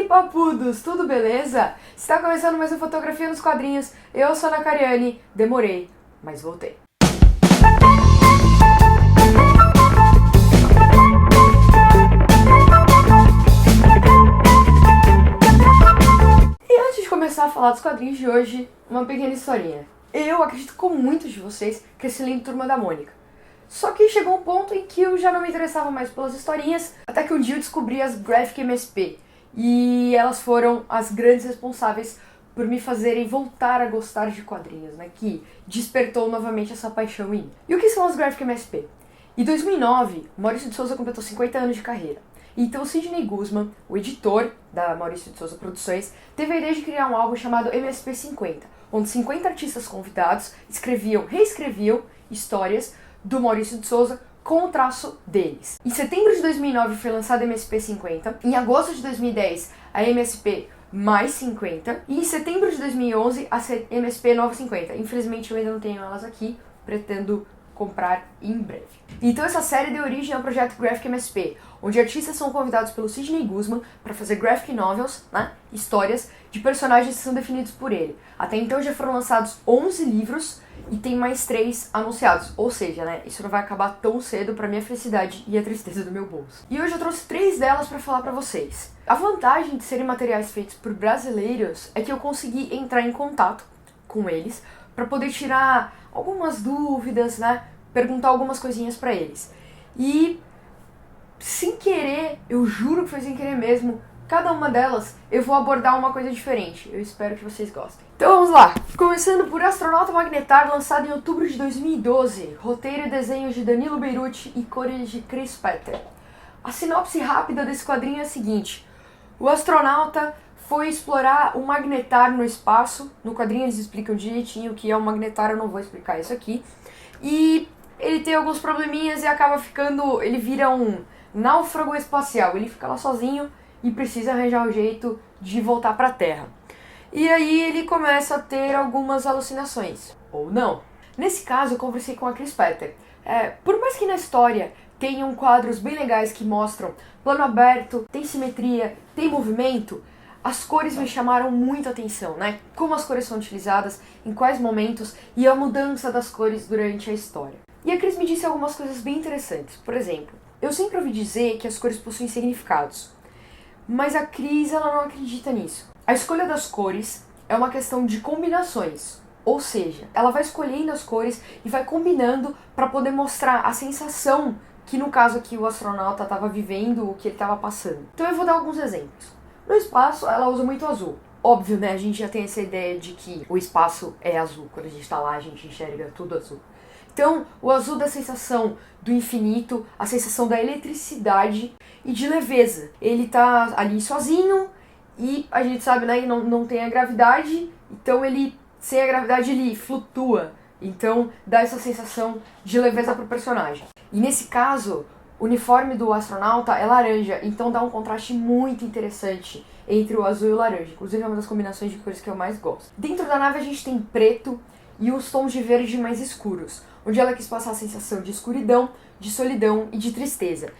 aí, papudos, tudo beleza? Está começando mais uma Fotografia nos Quadrinhos. Eu sou a Ana Cariani, demorei, mas voltei. E antes de começar a falar dos quadrinhos de hoje, uma pequena historinha. Eu acredito que, como muitos de vocês, cresci lendo Turma da Mônica. Só que chegou um ponto em que eu já não me interessava mais pelas historinhas, até que um dia eu descobri as Graphic MSP. E elas foram as grandes responsáveis por me fazerem voltar a gostar de quadrinhos, né? Que despertou novamente essa paixão em mim. E o que são as Graphic MSP? Em 2009, Maurício de Souza completou 50 anos de carreira. Então Sidney Guzman, o editor da Maurício de Souza Produções, teve a ideia de criar um álbum chamado MSP 50, onde 50 artistas convidados reescreviam histórias do Maurício de Souza com o traço deles. Em setembro de 2009 foi lançada a MSP 50, em agosto de 2010 a MSP mais 50 e em setembro de 2011 a MSP nova 50. Infelizmente eu ainda não tenho elas aqui, pretendo comprar em breve. Então essa série deu origem ao projeto Graphic MSP, onde artistas são convidados pelo Sidney Guzman para fazer graphic novels, né, histórias de personagens que são definidos por ele. Até então já foram lançados 11 livros e tem mais 3 anunciados, ou seja, né, isso não vai acabar tão cedo para minha felicidade e a tristeza do meu bolso. E hoje eu trouxe 3 delas para falar para vocês. A vantagem de serem materiais feitos por brasileiros é que eu consegui entrar em contato com eles para poder tirar algumas dúvidas, né, perguntar algumas coisinhas para eles. E sem querer, eu juro que foi sem querer mesmo, cada uma delas eu vou abordar uma coisa diferente. Eu espero que vocês gostem. Então vamos lá! Começando por Astronauta Magnetar, lançado em outubro de 2012. Roteiro e desenhos de Danilo Beruti e cores de Chris Petter. A sinopse rápida desse quadrinho é a seguinte. O astronauta foi explorar o magnetar no espaço. No quadrinho eles explicam direitinho o que é o magnetar, eu não vou explicar isso aqui. E ele tem alguns probleminhas e acaba ficando... ele vira um náufrago espacial. Ele fica lá sozinho e precisa arranjar um jeito de voltar para a Terra. E aí ele começa a ter algumas alucinações. Ou não. Nesse caso eu conversei com a Chris Petter. Por mais que na história tenham quadros bem legais que mostram plano aberto, tem simetria, tem movimento, as cores me chamaram muito a atenção, né? Como as cores são utilizadas, em quais momentos e a mudança das cores durante a história. E a Chris me disse algumas coisas bem interessantes. Por exemplo, eu sempre ouvi dizer que as cores possuem significados, mas a Chris ela não acredita nisso. A escolha das cores é uma questão de combinações, ou seja, ela vai escolhendo as cores e vai combinando para poder mostrar a sensação que no caso aqui o astronauta estava vivendo, o que ele estava passando. Então eu vou dar alguns exemplos. No espaço ela usa muito azul. Óbvio, né? A gente já tem essa ideia de que o espaço é azul. Quando a gente está lá, a gente enxerga tudo azul. Então, o azul dá a sensação do infinito, a sensação da eletricidade e de leveza. Ele tá ali sozinho e a gente sabe, né, que não tem a gravidade, então ele, sem a gravidade, ele flutua. Então, dá essa sensação de leveza pro personagem. E nesse caso, o uniforme do astronauta é laranja, então dá um contraste muito interessante entre o azul e o laranja. Inclusive é uma das combinações de cores que eu mais gosto. Dentro da nave a gente tem preto e os tons de verde mais escuros, onde ela quis passar a sensação de escuridão, de solidão e de tristeza.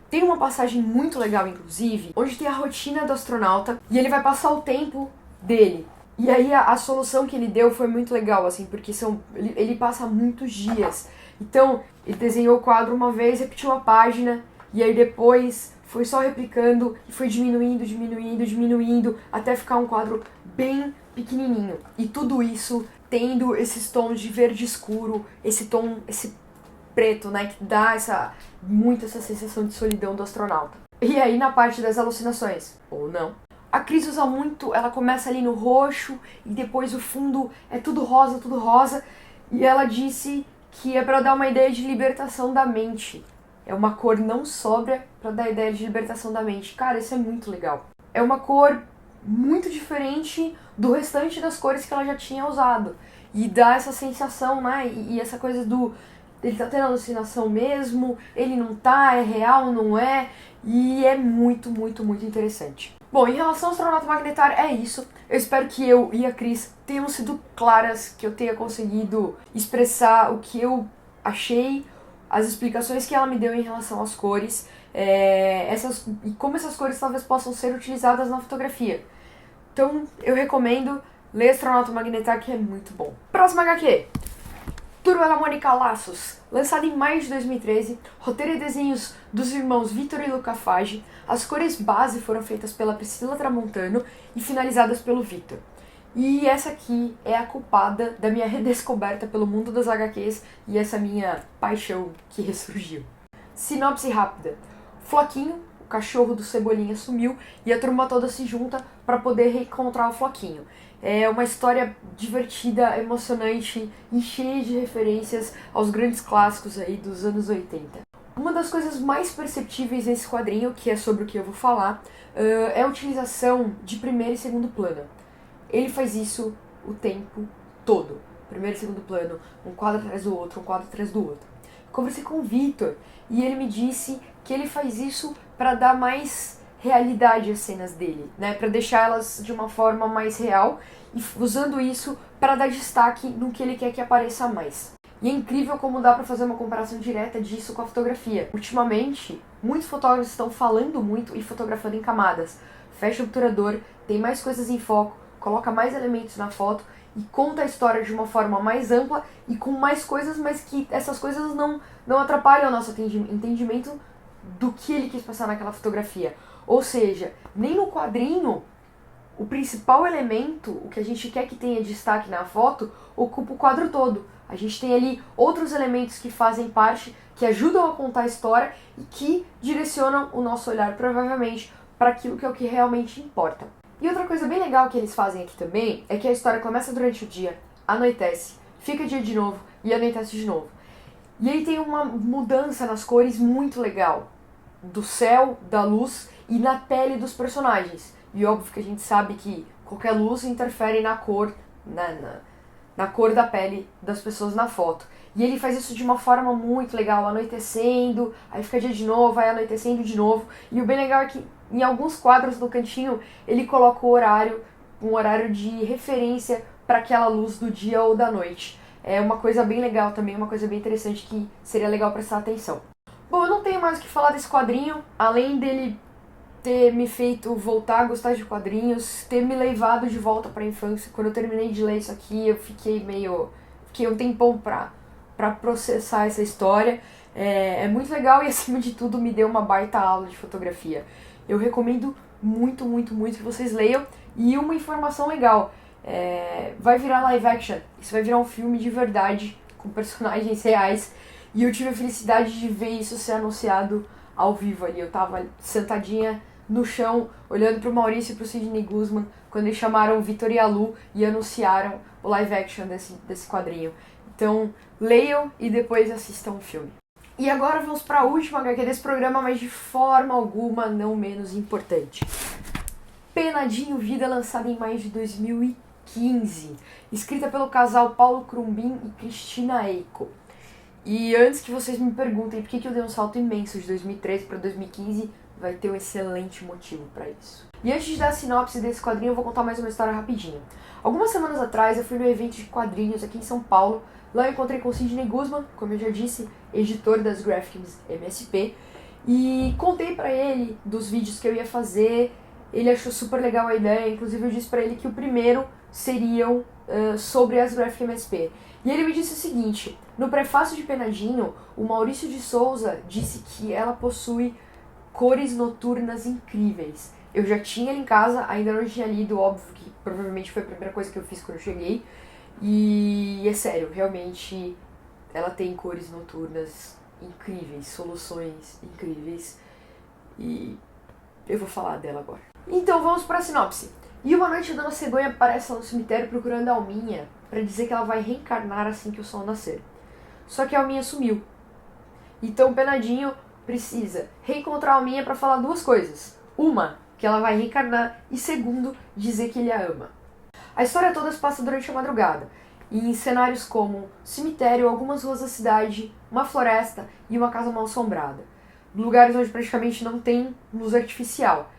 Tem uma passagem muito legal, inclusive, onde tem a rotina do astronauta e ele vai passar o tempo dele. E aí a solução que ele deu foi muito legal, assim, porque ele passa muitos dias. Então, ele desenhou o quadro uma vez, repetiu a página, e aí depois foi só replicando e foi diminuindo, até ficar um quadro bem pequenininho. E tudo isso tendo esses tons de verde escuro, esse preto, né, que dá muito essa sensação de solidão do astronauta. E aí na parte das alucinações, ou não, a Chris usa muito, ela começa ali no roxo e depois o fundo é tudo rosa, e ela disse que é para dar uma ideia de libertação da mente. É uma cor não sóbria para dar ideia de libertação da mente. Cara, isso é muito legal. É uma cor muito diferente do restante das cores que ela já tinha usado. E dá essa sensação, né? E essa coisa do... ele tá tendo alucinação mesmo, ele não tá, é real, não é? E é muito interessante. Bom, em relação ao Astronauta Magnetar, é isso. Eu espero que eu e a Chris tenham sido claras, que eu tenha conseguido expressar o que eu achei, as explicações que ela me deu em relação às cores. e como essas cores talvez possam ser utilizadas na fotografia. Então eu recomendo ler Astronauta Magnetar, que é muito bom. Próxima HQ. Turma da Mônica Laços, lançada em maio de 2013, roteiro e desenhos dos irmãos Vitor e Luca Fage, as cores base foram feitas pela Priscila Tramontano e finalizadas pelo Vitor. E essa aqui é a culpada da minha redescoberta pelo mundo das HQs e essa minha paixão que ressurgiu. Sinopse rápida. Floquinho, o cachorro do Cebolinha, sumiu e a turma toda se junta para poder reencontrar o Floquinho. É uma história divertida, emocionante e cheia de referências aos grandes clássicos aí dos anos 80. Uma das coisas mais perceptíveis nesse quadrinho, que é sobre o que eu vou falar, é a utilização de primeiro e segundo plano. Ele faz isso o tempo todo. Primeiro e segundo plano, um quadro atrás do outro, um quadro atrás do outro. Conversei com o Vitor e ele me disse que ele faz isso para dar mais realidade às cenas dele, né? Para deixar elas de uma forma mais real e usando isso para dar destaque no que ele quer que apareça mais. E é incrível como dá para fazer uma comparação direta disso com a fotografia. Ultimamente, muitos fotógrafos estão falando muito e fotografando em camadas. Fecha o obturador, tem mais coisas em foco, coloca mais elementos na foto e conta a história de uma forma mais ampla e com mais coisas, mas que essas coisas não atrapalham o nosso entendimento do que ele quis passar naquela fotografia. Ou seja, nem no quadrinho, o principal elemento, o que a gente quer que tenha destaque na foto, ocupa o quadro todo. A gente tem ali outros elementos que fazem parte, que ajudam a contar a história e que direcionam o nosso olhar, provavelmente, para aquilo que é o que realmente importa. E outra coisa bem legal que eles fazem aqui também é que a história começa durante o dia, anoitece, fica dia de novo e anoitece de novo. E aí tem uma mudança nas cores muito legal, do céu, da luz e na pele dos personagens. E óbvio que a gente sabe que qualquer luz interfere na cor, na cor da pele das pessoas na foto. E ele faz isso de uma forma muito legal, anoitecendo, aí fica dia de novo, aí anoitecendo de novo. E o bem legal é que em alguns quadros no cantinho ele coloca o horário, um horário de referência para aquela luz do dia ou da noite. É uma coisa bem legal também, uma coisa bem interessante que seria legal prestar atenção. Bom, eu não tenho mais o que falar desse quadrinho, além dele ter me feito voltar a gostar de quadrinhos, ter me levado de volta para a infância. Quando eu terminei de ler isso aqui, eu fiquei um tempão pra processar essa história. É muito legal e, acima de tudo, me deu uma baita aula de fotografia. Eu recomendo muito, muito, muito que vocês leiam. E uma informação legal, vai virar live action. Isso vai virar um filme de verdade, com personagens reais. E eu tive a felicidade de ver isso ser anunciado ao vivo ali. Eu tava sentadinha no chão, olhando pro Maurício e pro Sidney Guzman, quando eles chamaram o Vitor e a Lu e anunciaram o live action desse quadrinho. Então, leiam e depois assistam o filme. E agora vamos para a última HQ desse programa, mas de forma alguma não menos importante. Penadinho Vida, lançada em maio de 2015. Escrita pelo casal Paulo Crumbin e Cristina Eiko. E antes que vocês me perguntem por que eu dei um salto imenso de 2013 para 2015, vai ter um excelente motivo para isso. E antes de dar a sinopse desse quadrinho, eu vou contar mais uma história rapidinho. Algumas semanas atrás, eu fui no evento de quadrinhos aqui em São Paulo. Lá eu encontrei com o Sidney Guzman, como eu já disse, editor das Graphics MSP, e contei pra ele dos vídeos que eu ia fazer. Ele achou super legal a ideia, inclusive eu disse pra ele que o primeiro seriam sobre as Graphics MSP. E ele me disse o seguinte: no prefácio de Penadinho, o Maurício de Souza disse que ela possui cores noturnas incríveis. Eu já tinha ela em casa, ainda não tinha lido, óbvio que provavelmente foi a primeira coisa que eu fiz quando eu cheguei. E é sério, realmente ela tem cores noturnas incríveis, soluções incríveis. E eu vou falar dela agora. Então vamos para a sinopse. E uma noite a Dona Cegonha aparece lá no cemitério procurando a Alminha para dizer que ela vai reencarnar assim que o sol nascer. Só que a Alminha sumiu. Então o Penadinho precisa reencontrar a Alminha para falar duas coisas. Uma, que ela vai reencarnar, e segundo, dizer que ele a ama. A história toda se passa durante a madrugada, e em cenários como cemitério, algumas ruas da cidade, uma floresta e uma casa mal assombrada. Lugares onde praticamente não tem luz artificial.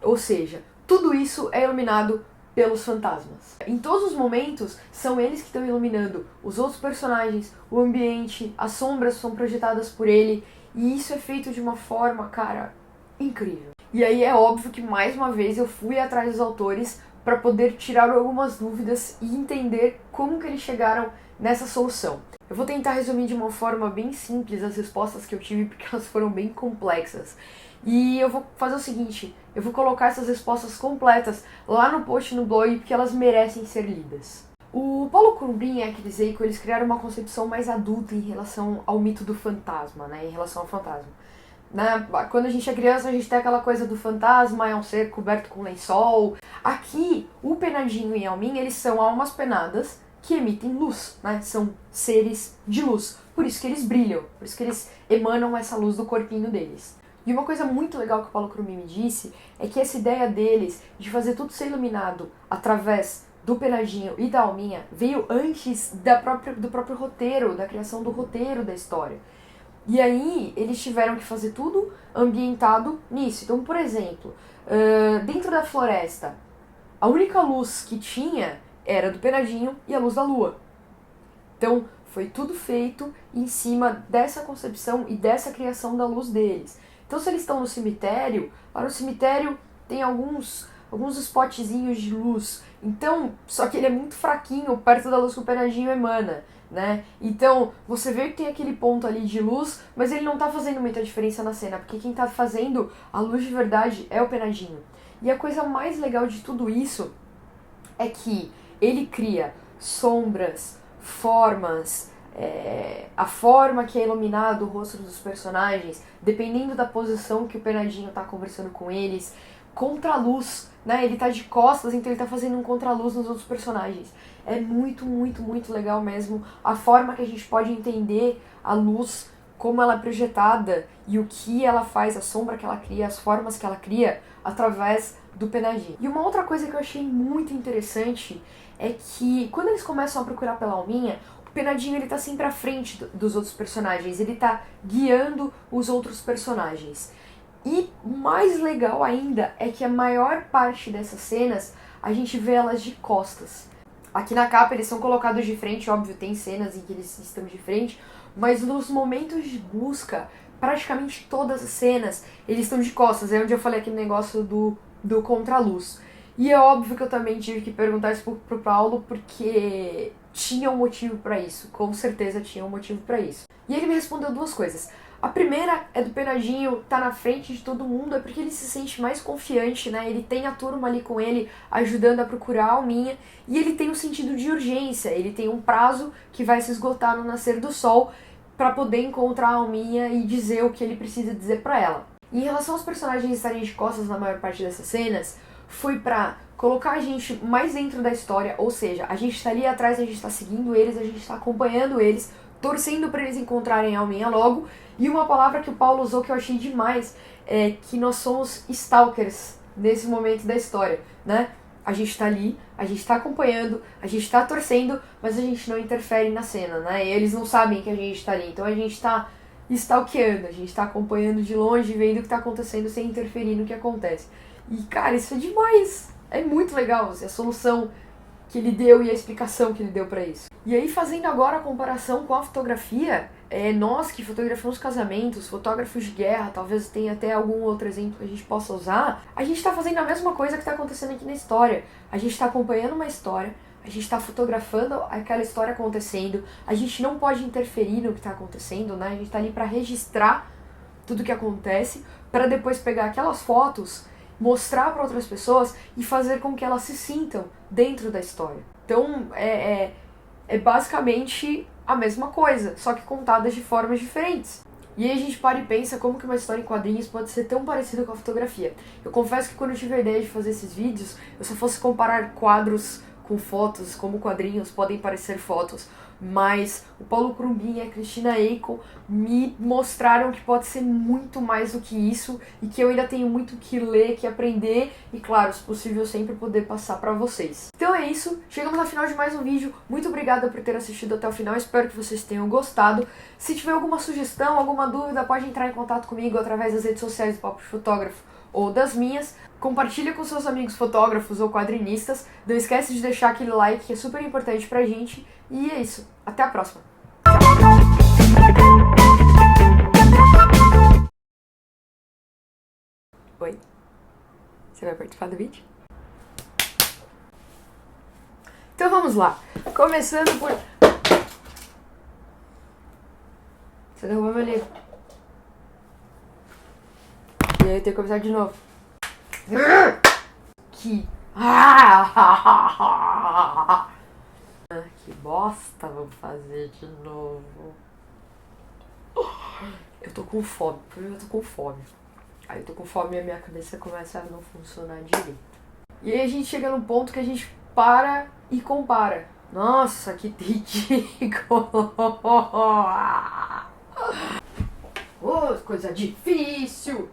Ou seja, tudo isso é iluminado pelos fantasmas. Em todos os momentos, são eles que estão iluminando os outros personagens, o ambiente, as sombras são projetadas por ele, E isso é feito de uma forma, cara, incrível. E aí é óbvio que mais uma vez eu fui atrás dos autores para poder tirar algumas dúvidas e entender como que eles chegaram nessa solução. Eu vou tentar resumir de uma forma bem simples as respostas que eu tive, porque elas foram bem complexas. E eu vou fazer o seguinte, eu vou colocar essas respostas completas lá no post no blog, porque elas merecem ser lidas. O Paulo Crumbrink e a Akira Seiko, eles criaram uma concepção mais adulta em relação ao mito do fantasma, né, em relação ao fantasma. Quando a gente é criança, a gente tem aquela coisa do fantasma, é um ser coberto com lençol. Aqui, o Penadinho e a Alminha, eles são almas penadas que emitem luz, né? São seres de luz. Por isso que eles brilham, por isso que eles emanam essa luz do corpinho deles. E uma coisa muito legal que o Paulo Crumbrink me disse é que essa ideia deles de fazer tudo ser iluminado através do Penadinho e da Alminha veio antes do próprio roteiro, da criação do roteiro da história. E aí, eles tiveram que fazer tudo ambientado nisso. Então, por exemplo, dentro da floresta, a única luz que tinha era do Penadinho e a luz da lua. Então, foi tudo feito em cima dessa concepção e dessa criação da luz deles. Então, se eles estão no cemitério, lá no cemitério tem alguns spotzinhos de luz. Então, só que ele é muito fraquinho perto da luz que o Penadinho emana, né? Então, você vê que tem aquele ponto ali de luz, mas ele não tá fazendo muita diferença na cena, porque quem tá fazendo a luz de verdade é o Penadinho. E a coisa mais legal de tudo isso é que ele cria sombras, formas, a forma que é iluminado o rosto dos personagens, dependendo da posição que o Penadinho tá conversando com eles, contra-luz, né? Ele tá de costas, então ele tá fazendo um contra-luz nos outros personagens. É muito, muito, muito legal mesmo a forma que a gente pode entender a luz, como ela é projetada e o que ela faz, a sombra que ela cria, as formas que ela cria através do Penadinho. E uma outra coisa que eu achei muito interessante é que quando eles começam a procurar pela Alminha, o Penadinho ele tá sempre à frente dos outros personagens, ele tá guiando os outros personagens. E mais legal ainda é que a maior parte dessas cenas a gente vê elas de costas. Aqui na capa eles são colocados de frente, óbvio, tem cenas em que eles estão de frente, mas nos momentos de busca, praticamente todas as cenas, eles estão de costas. É onde eu falei aquele negócio do contraluz. E é óbvio que eu também tive que perguntar isso pro Paulo, porque tinha um motivo pra isso, com certeza tinha um motivo pra isso. E ele me respondeu duas coisas. A primeira é do Penadinho tá na frente de todo mundo, é porque ele se sente mais confiante, né? Ele tem a turma ali com ele, ajudando a procurar a Alminha, e ele tem um sentido de urgência, ele tem um prazo que vai se esgotar no nascer do sol para poder encontrar a Alminha e dizer o que ele precisa dizer pra ela. E em relação aos personagens estarem de costas na maior parte dessas cenas, foi pra colocar a gente mais dentro da história, ou seja, a gente tá ali atrás, a gente tá seguindo eles, a gente tá acompanhando eles, torcendo para eles encontrarem a Alminha logo. E uma palavra que o Paulo usou que eu achei demais é que nós somos stalkers nesse momento da história, né? A gente tá ali, a gente tá acompanhando, a gente tá torcendo, mas a gente não interfere na cena, né? E eles não sabem que a gente tá ali, então a gente tá stalkeando, a gente tá acompanhando de longe, vendo o que tá acontecendo sem interferir no que acontece. E cara, isso é demais! É muito legal, assim, a solução que ele deu e a explicação que ele deu pra isso. E aí, fazendo agora a comparação com a fotografia, nós que fotografamos casamentos, fotógrafos de guerra, talvez tenha até algum outro exemplo que a gente possa usar, a gente tá fazendo a mesma coisa que tá acontecendo aqui na história. A gente tá acompanhando uma história, a gente tá fotografando aquela história acontecendo, a gente não pode interferir no que tá acontecendo, né? A gente tá ali pra registrar tudo que acontece, para depois pegar aquelas fotos, mostrar para outras pessoas e fazer com que elas se sintam dentro da história. Então, é basicamente a mesma coisa, só que contadas de formas diferentes. E aí a gente para e pensa como que uma história em quadrinhos pode ser tão parecida com a fotografia. Eu confesso que quando eu tive a ideia de fazer esses vídeos, eu só fosse comparar quadros com fotos, como quadrinhos podem parecer fotos, mas o Paulo Crumbrink e a Cristina Eiko me mostraram que pode ser muito mais do que isso e que eu ainda tenho muito que ler, que aprender e, claro, se possível, sempre poder passar pra vocês. Então é isso, chegamos ao final de mais um vídeo. Muito obrigada por ter assistido até o final, espero que vocês tenham gostado. Se tiver alguma sugestão, alguma dúvida, pode entrar em contato comigo através das redes sociais do Papo de Fotógrafo ou das minhas. Compartilha com seus amigos fotógrafos ou quadrinistas. Não esquece de deixar aquele like que é super importante pra gente. E é isso. Até a próxima. Tchau. Oi? Você vai participar do vídeo? Então vamos lá. Começando por... Você derrubou meu livro. E aí eu tenho que começar de novo. Que... Que bosta, vamos fazer de novo. Eu tô com fome, primeiro eu tô com fome. Aí eu tô com fome e a minha cabeça começa a não funcionar direito. E aí a gente chega num ponto que a gente para e compara. Nossa, que ridículo! Oh, coisa difícil!